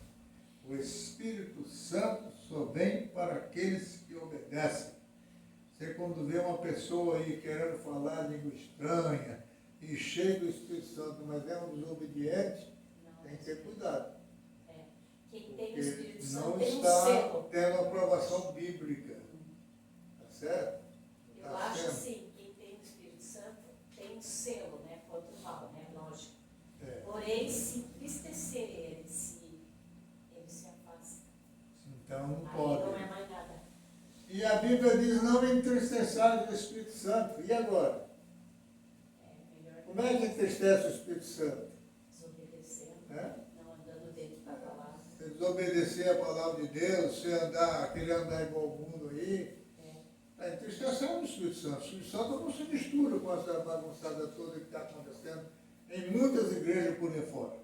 O Espírito Santo só vem para aqueles que obedecem. Você quando vê uma pessoa aí querendo falar língua estranha e cheio do Espírito Santo, mas é um desobediente, tem que ter cuidado. Quem tem o Espírito Não Santo tem um está selo. tendo aprovação bíblica. Tá certo? Eu Tá acho sendo. assim, quem tem o Espírito Santo tem um selo, né? Contra o mal, né? Lógico. É. Porém, se entristecer ele se afasta. Então não Aí pode. não é mais nada. E a Bíblia diz, não entristeçais o Espírito Santo. E agora? É melhor Como é que entristece o Espírito Santo? desobedecendo, Né? não andando dentro da palavra. Você desobedecer a palavra de Deus, você querer andar igual o mundo aí, é entristecendo o Espírito Santo. O Espírito Santo não se mistura com essa bagunçada toda que está acontecendo em muitas igrejas por aí fora.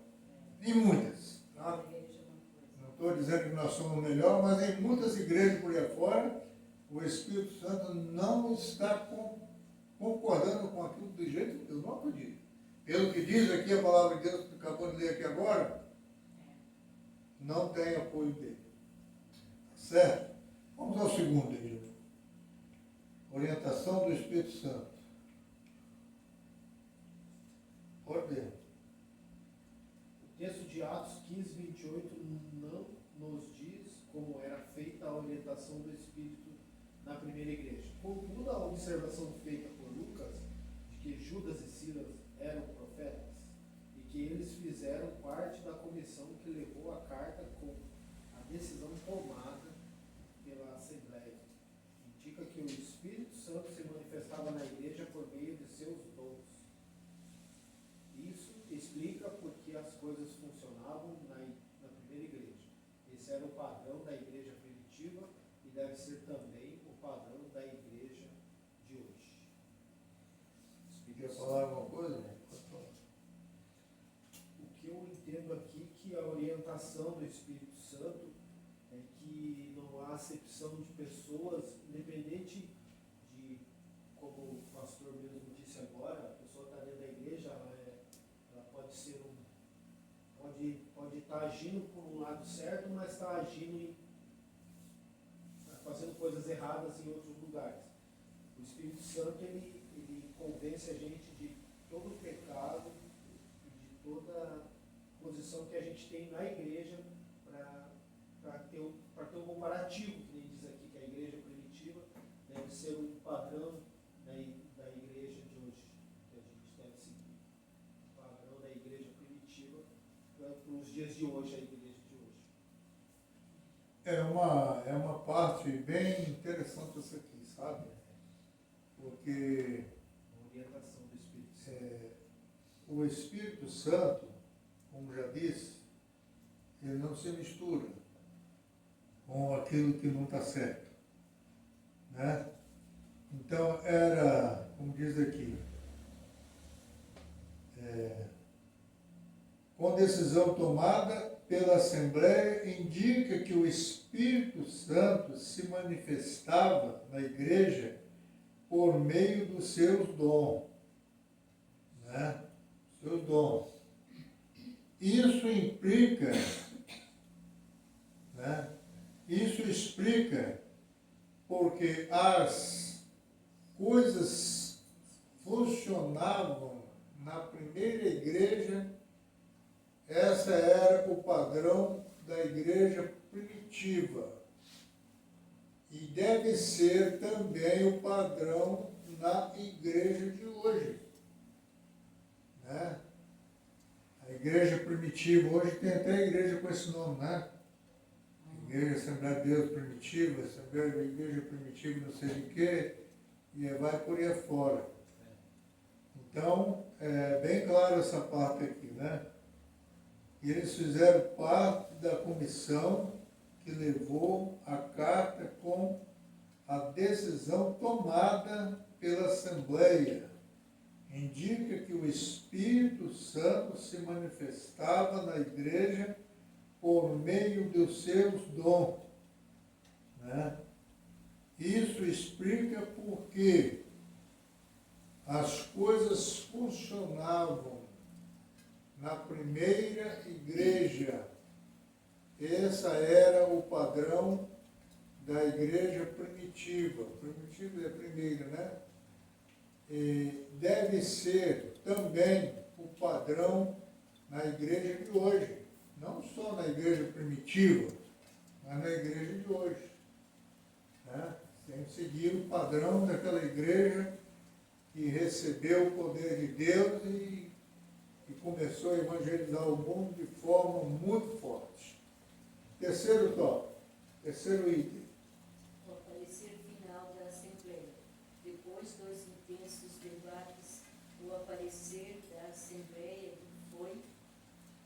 Em muitas. Tá? A igreja é uma coisa. Não estou dizendo que nós somos melhor, mas em muitas igrejas por aí fora, o Espírito Santo não está concordando com aquilo do jeito que eu não acredito. Pelo que diz aqui a palavra de Deus, que acabou de ler aqui agora, não tem apoio dele. Tá certo? Vamos ao segundo, Edil. Orientação do Espírito Santo. Ordem. O texto de Atos 15, 28 não nos diz como era feita a orientação do Espírito na primeira igreja. Contudo, a observação feita por Lucas de que Judas e Silas eram profetas e que eles fizeram parte da comissão que levou a carta com a decisão tomada pela Assembleia, indica que o Espírito Santo se manifestava na igreja por meio de seus dons. Isso explica por que as coisas funcionavam na primeira igreja. Esse era o padrão da igreja primitiva e deve ser também o padrão da igreja de hoje. Quer falar alguma coisa? Pode falar. O que eu entendo aqui que a orientação do Espírito Santo é que não há acepção de pessoas, independente de, como o pastor mesmo disse agora, a pessoa está dentro da igreja, ela pode ser pode estar agindo por um lado certo, mas está agindo fazendo coisas erradas em outros lugares. O Espírito Santo ele convence a gente de todo o pecado e de toda posição que a gente tem na igreja para ter um comparativo, que nem diz aqui que a igreja primitiva deve ser um padrão da igreja de hoje, que a gente deve seguir. O padrão da igreja primitiva para os dias de hoje, a igreja de hoje. É uma parte bem interessante isso aqui, sabe? Porque A orientação do Espírito Santo. o Espírito Santo, como já disse, ele não se mistura com aquilo que não está certo. Né? Então era, como diz aqui, com decisão tomada pela Assembleia, indica que o Espírito Santo se manifestava na igreja por meio dos seus dons, né? Seus dons. Isso implica, né? Isso explica porque as coisas funcionavam na primeira igreja. Essa era o padrão da igreja primitiva. E deve ser também o padrão na igreja de hoje. Né? A igreja primitiva, hoje tem até a igreja com esse nome, né? Igreja Assembleia de Deus Primitiva, Assembleia da Igreja Primitiva, não sei de quê, e vai por aí afora. Então, é bem claro essa parte aqui, né? E eles fizeram parte da comissão que levou a carta com a decisão tomada pela Assembleia. Indica que o Espírito Santo se manifestava na igreja por meio dos seus dons. Né? Isso explica porque as coisas funcionavam na primeira igreja. Esse era o padrão da igreja primitiva. Primitiva é a primeira, né? E deve ser também o padrão na igreja de hoje. Não só na igreja primitiva, mas na igreja de hoje. Né? Tem que seguir o padrão daquela igreja que recebeu o poder de Deus e começou a evangelizar o mundo de forma muito forte. Terceiro tópico, terceiro item. O parecer final da Assembleia. Depois dos intensos debates, o aparecer da Assembleia foi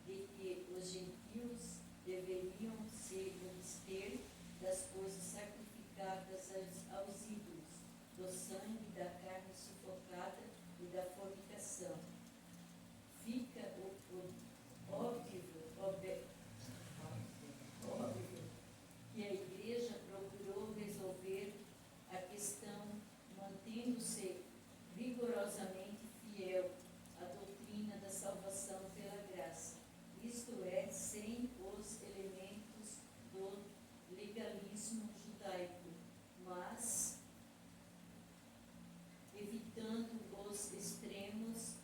de que os gentios deveriam se abster das coisas sacrificadas aos ídolos, do sangue, da carne sufocada e da fornicação. Fica óbvio que a Igreja procurou resolver a questão mantendo-se rigorosamente fiel à doutrina da salvação pela graça, isto é, sem os elementos do legalismo judaico, mas evitando os extremos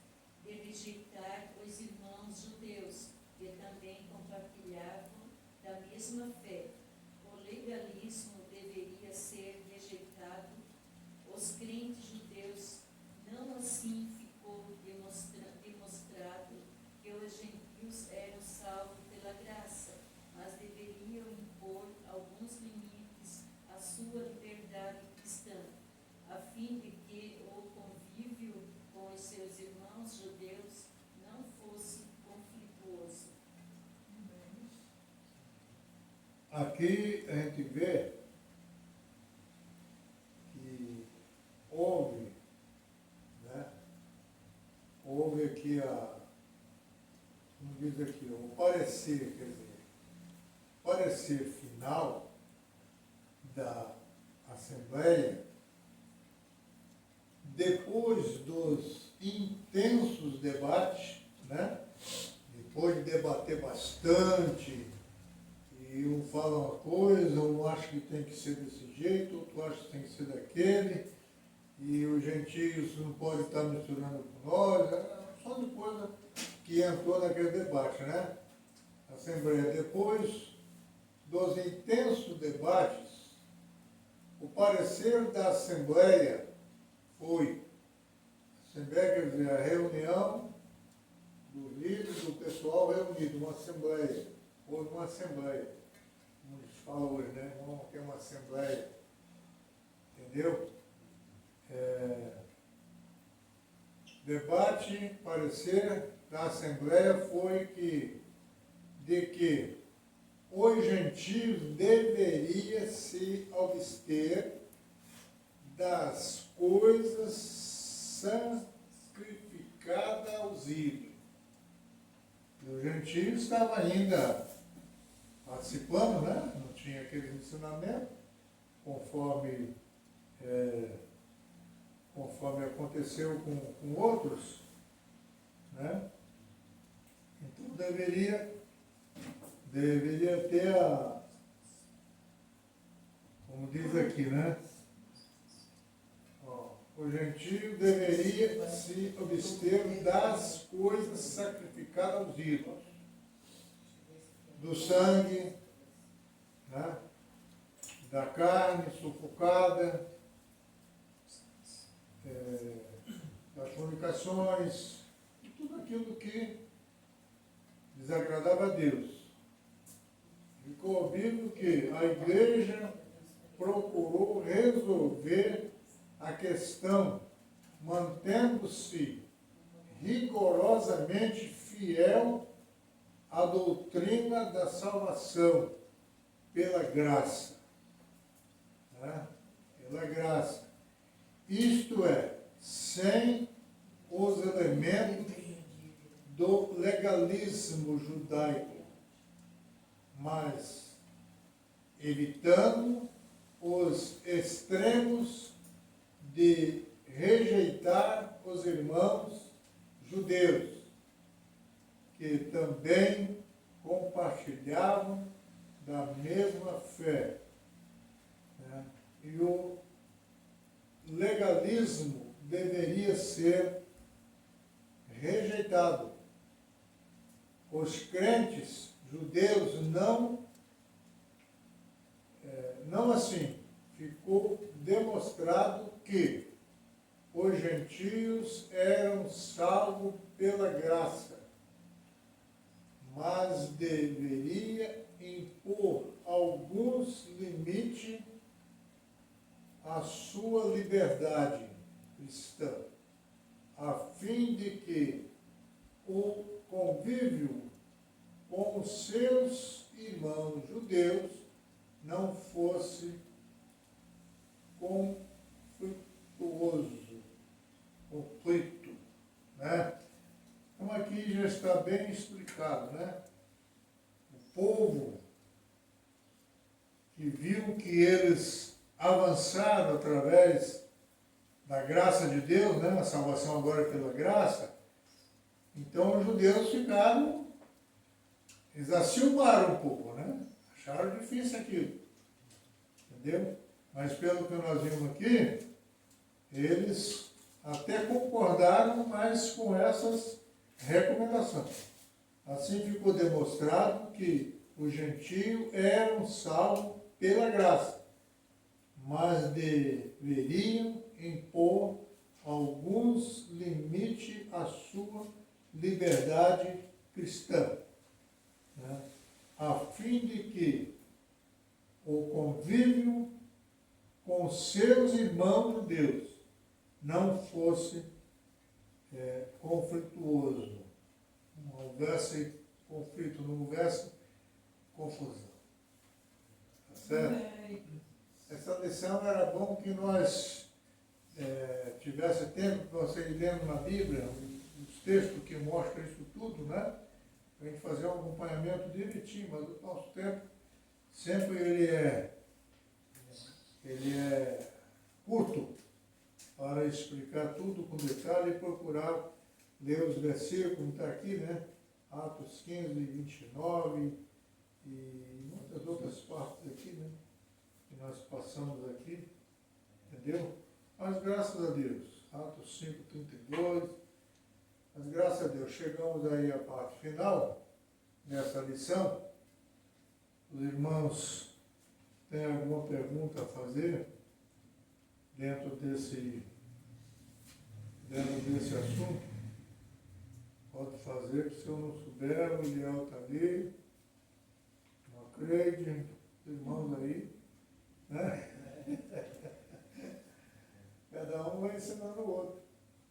de rejeitar os irmãos judeus, que também compartilhavam da mesma fé. O legalismo deveria ser rejeitado. Os crentes judeus, não assim ficou demonstrado que os gentios eram salvos pela graça, mas deveriam impor alguns limites à sua liberdade cristã, a fim de que o convívio com os seus irmãos judeus não fosse conflituoso. Aqui a gente vê que houve, né? Houve aqui como diz aqui, o parecer, quer dizer, parecer final da Assembleia, depois dos intensos debates, né? Depois de debater bastante, e um fala uma coisa, um acha que tem que ser desse jeito, outro acha que tem que ser daquele, e os gentios não podem estar misturando com nós, só de coisa que entrou naquele debate, né? Assembleia, depois dos intensos debates, o parecer da Assembleia foi, Assembleia quer dizer, a reunião dos líderes, do pessoal reunido, uma Assembleia, ou uma Assembleia, como a gente fala hoje, né? Vamos ter uma Assembleia, entendeu? Debate, parecer da Assembleia foi de que os gentios deveriam se abster das coisas sacrificadas aos ídolos. E o gentio estava ainda participando, né? Não tinha aquele ensinamento, conforme aconteceu com outros, né? Então deveria ter como diz aqui, né? Ó, o gentio deveria se abster das coisas sacrificadas aos ídolos, do sangue, né? Da carne sufocada, das fornicações, e tudo aquilo que desagradava a Deus. Ficou ouvindo que a igreja procurou resolver a questão, mantendo-se rigorosamente fiel à doutrina da salvação pela graça. Né? Pela graça. Isto é, sem os elementos do legalismo judaico, mas evitando os extremos de rejeitar os irmãos judeus, que também compartilhavam da mesma fé. Né? E o legalismo deveria ser rejeitado. Os crentes judeus não assim. Ficou demonstrado que os gentios eram salvos pela graça, mas deveria impor alguns limites à sua liberdade cristã, a fim de que o convívio com os seus irmãos judeus não fosse conflito, né? Então aqui já está bem explicado, né? O povo que viu que eles avançaram através da graça de Deus, né? A salvação agora é pela graça. Então os judeus ficaram, eles acilmaram um pouco, né? Acharam difícil aquilo, entendeu? Mas pelo que nós vimos aqui, eles até concordaram mais com essas recomendações. Assim ficou demonstrado que os gentios eram salvos pela graça, mas deveriam impor alguns limites à sua liberdade cristã, né? A fim de que o convívio com seus irmãos judeus não fosse conflituoso, não houvesse conflito, não houvesse confusão. Tá certo? Essa lição era bom que nós tivesse tempo para você ir lendo na Bíblia, os textos que mostram isso tudo, né? Para a gente fazer um acompanhamento direitinho, mas o nosso tempo sempre ele é curto para explicar tudo com detalhe e procurar ler os versículos, como está aqui, né? Atos 15, 29 e muitas outras partes aqui, né? Que nós passamos aqui, entendeu? Mas graças a Deus, Atos 5, 32, mas graças a Deus, chegamos aí à parte final dessa lição. Os irmãos têm alguma pergunta a fazer dentro desse assunto? Pode fazer, se eu não souber, o ideal está ali. Não acredite, irmãos aí, né? Cada um vai ensinando o outro.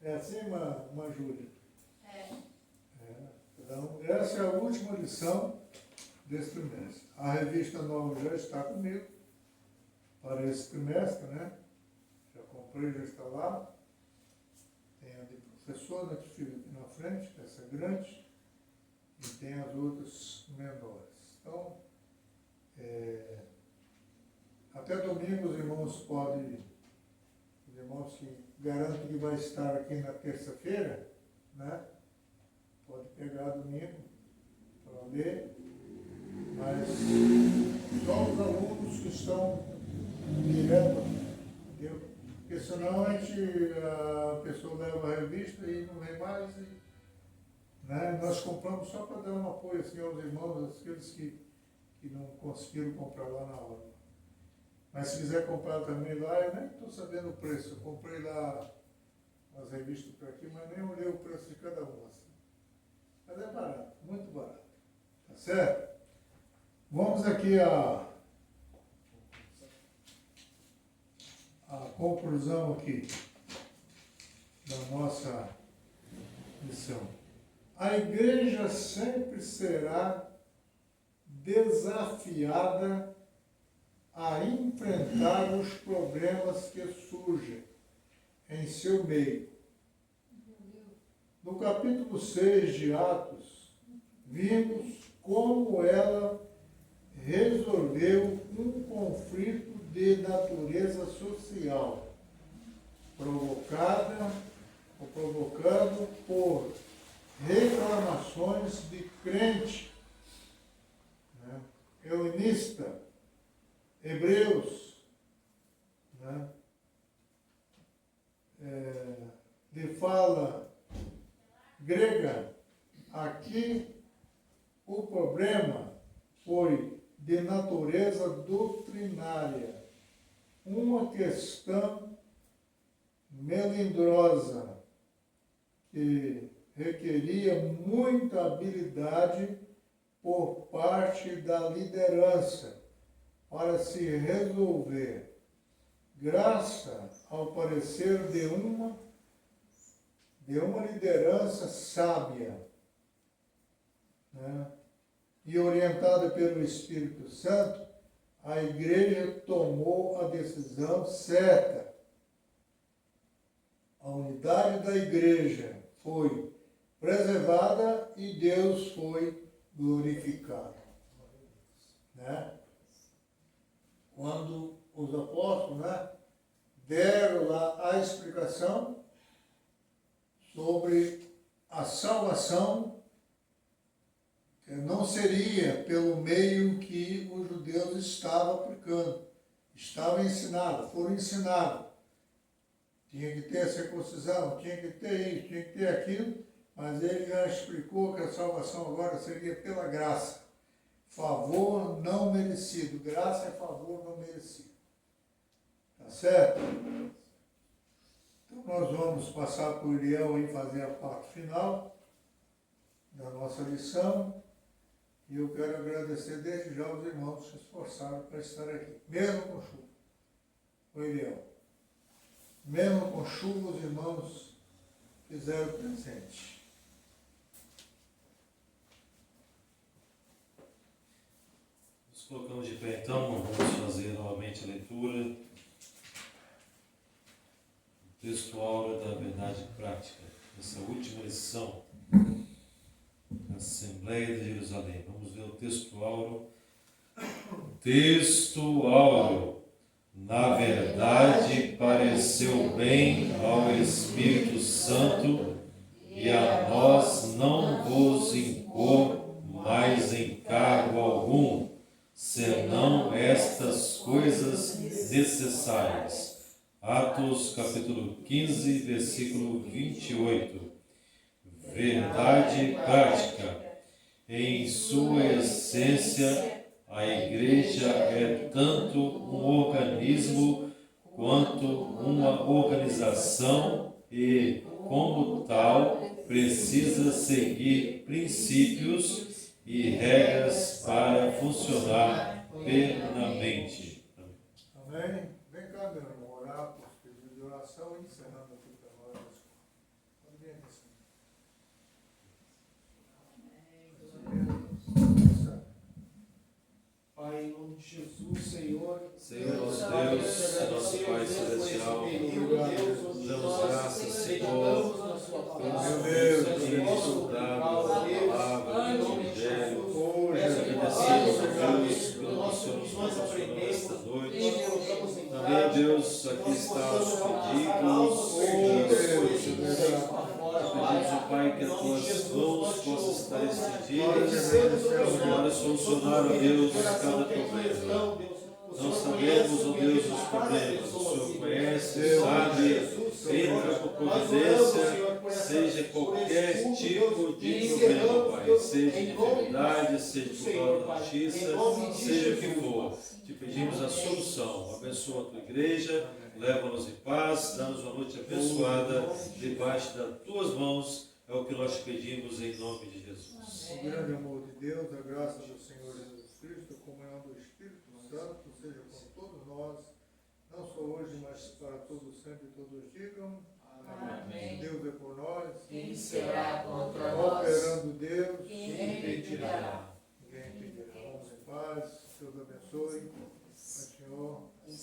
É assim, uma Júlia? Então, essa é a última lição desse trimestre. A revista nova já está comigo para esse trimestre, né? Já comprei, já está lá. Tem a de professor, né, que fica aqui na frente, essa grande, e tem as outras menores. Então, até domingo os irmãos podem, os irmãos que garantem que vai estar aqui na terça-feira, né? Pode pegar domingo para ler, mas só os alunos que estão direto, entendeu? Porque senão a pessoa leva a revista e não vem mais, né? Nós compramos só para dar um apoio assim, aos irmãos, aqueles que não conseguiram comprar lá na hora. Mas se quiser comprar também lá, eu nem estou sabendo o preço. Eu comprei lá as revistas por aqui, mas nem olhei o preço de cada uma. Assim. Mas é barato, muito barato. Tá certo? Vamos aqui a conclusão aqui da nossa missão. A igreja sempre será desafiada a enfrentar os problemas que surgem em seu meio. No capítulo 6 de Atos, vimos como ela resolveu um conflito de natureza social, provocado por reclamações de crente, né, hellenista, hebreus, né, de fala grega. Aqui o problema foi de natureza doutrinária, uma questão melindrosa que requeria muita habilidade por parte da liderança para se resolver, graças ao parecer de uma liderança sábia, né, e orientada pelo Espírito Santo, a igreja tomou a decisão certa. A unidade da igreja foi preservada e Deus foi glorificado. Né? Quando os apóstolos, né, deram lá a explicação sobre a salvação, não seria pelo meio que os judeus estavam aplicando, estavam ensinados, foram ensinados. Tinha que ter a circuncisão, tinha que ter isso, tinha que ter aquilo, mas ele já explicou que a salvação agora seria pela graça. Favor não merecido. Graça é favor não merecido. Tá certo? Então nós vamos passar por Uriel e fazer a parte final da nossa lição. E eu quero agradecer desde já os irmãos que se esforçaram para estar aqui, mesmo com chuva. Oi, Uriel. Mesmo com chuva, os irmãos fizeram presente. Nos colocamos de pé então, vamos fazer novamente a leitura do texto áureo da verdade prática, essa última lição da Assembleia de Jerusalém. Vamos ver o texto áureo. Texto áureo. Na verdade, pareceu bem ao Espírito Santo e a nós não vos impor mais encargo algum, senão estas coisas necessárias. Atos capítulo 15, versículo 28. Verdade prática. Em sua essência, a igreja é tanto um organismo quanto uma organização e, como tal, precisa seguir princípios e regras para funcionar plenamente. Amém? Vem cá, meu irmão, orar por pedido de oração e encerrando aqui para nós. Pode vir aqui, Senhor. Pai, em nome de Jesus, Senhor, Senhor nosso Deus, nosso Pai Celestial, aqui está os pedidos. Pedimos, ó Pai, que as tuas mãos possam estar estendidas para solucionar, ó Deus, cada problema. Não sabemos, ó Deus, os problemas. O Senhor conhece, sabe, entra com providência, seja qualquer tipo de problema, Pai. Seja de enfermidade, seja de falta de justiça, seja o que for. Te pedimos a solução. Abençoa a tua igreja, leva-nos em paz, dá-nos uma noite abençoada, debaixo das tuas mãos. É o que nós pedimos em nome de Jesus. O grande amor de Deus, a graça do Senhor Jesus Cristo, a comunhão do Espírito Santo, seja com todos nós, não só hoje, mas para todos sempre, todos digam. Amém. Deus é por nós. Quem será contra nós? Operando Deus. Quem impedirá? Ninguém impedirá. Vamos em paz. Deus abençoe. Senhor.